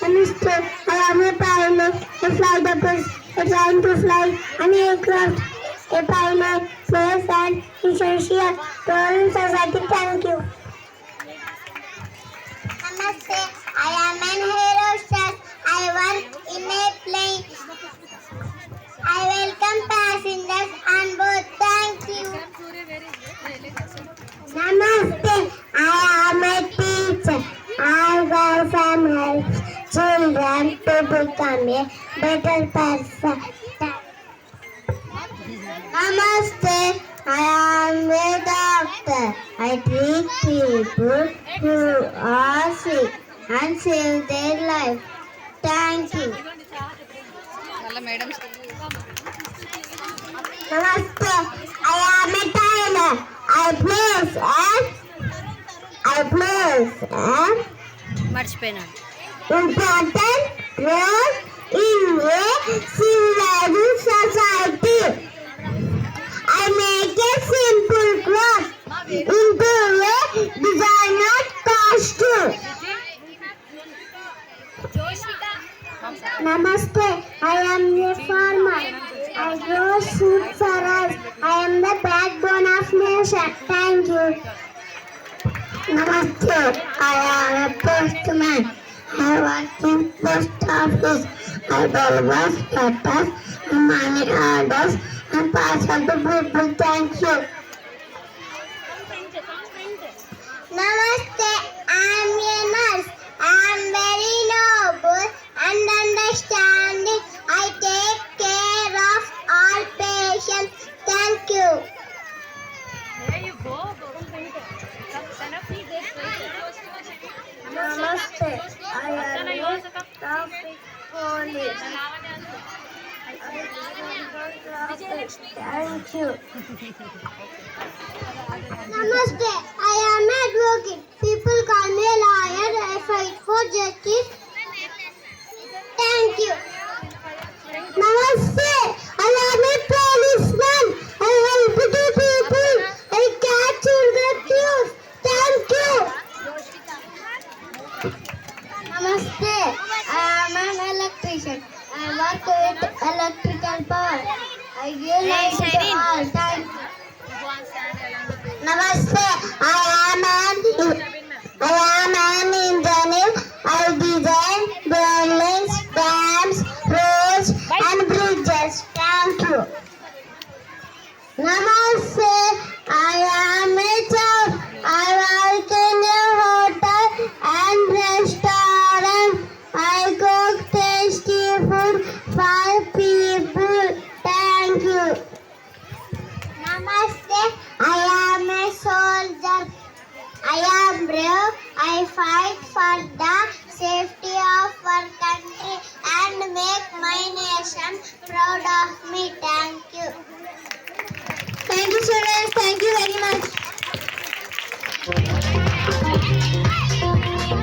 Understood. I am a pilot, a flight operator, trying to fly an aircraft. A pilot, plays an essential role in society. Thank you. Namaste. I am an aerostat. I work in a plane. I welcome passengers on board. Thank you. Namaste. I am a teacher. I work and help children to become a better person. Namaste. I am a doctor. I treat people who are sick and save their life. Thank you. Namaste. I am a tailor. I place మర్చిపోయినాను. important role in a civilized society. I make a simple cloth into a designer costume. Namaste. I am a farmer. I grow food for us. I am the backbone of nation. Thank you. Namaste. I am a postman. I work in post office. I deliver letters, money orders, and parcel to people. Thank you. Namaste. I am a nurse. I am very noble and understanding. I take care of all patients. Thank you. Namaste. I am a traffic police. Thank you. Namaste. I am an advocate. People call me a lawyer. I fight for justice. Thank you. Namaste. I am a policeman. I help the people. I catch children thieves. Thank you. Namaste. I am an electrician. I work with electrical power. I give light to all. Thank you. Namaste. I am an engineer. I design buildings, dams, roads, and bridges. Thank you. Namaste. I am a chef. I work in a hotel and restaurant. I cook tasty food for people. Thank you. Namaste. I am a soldier. I am brave. I fight for the safety of our country and make my nation proud of me. Thank you. Thank you, students. Thank you very much.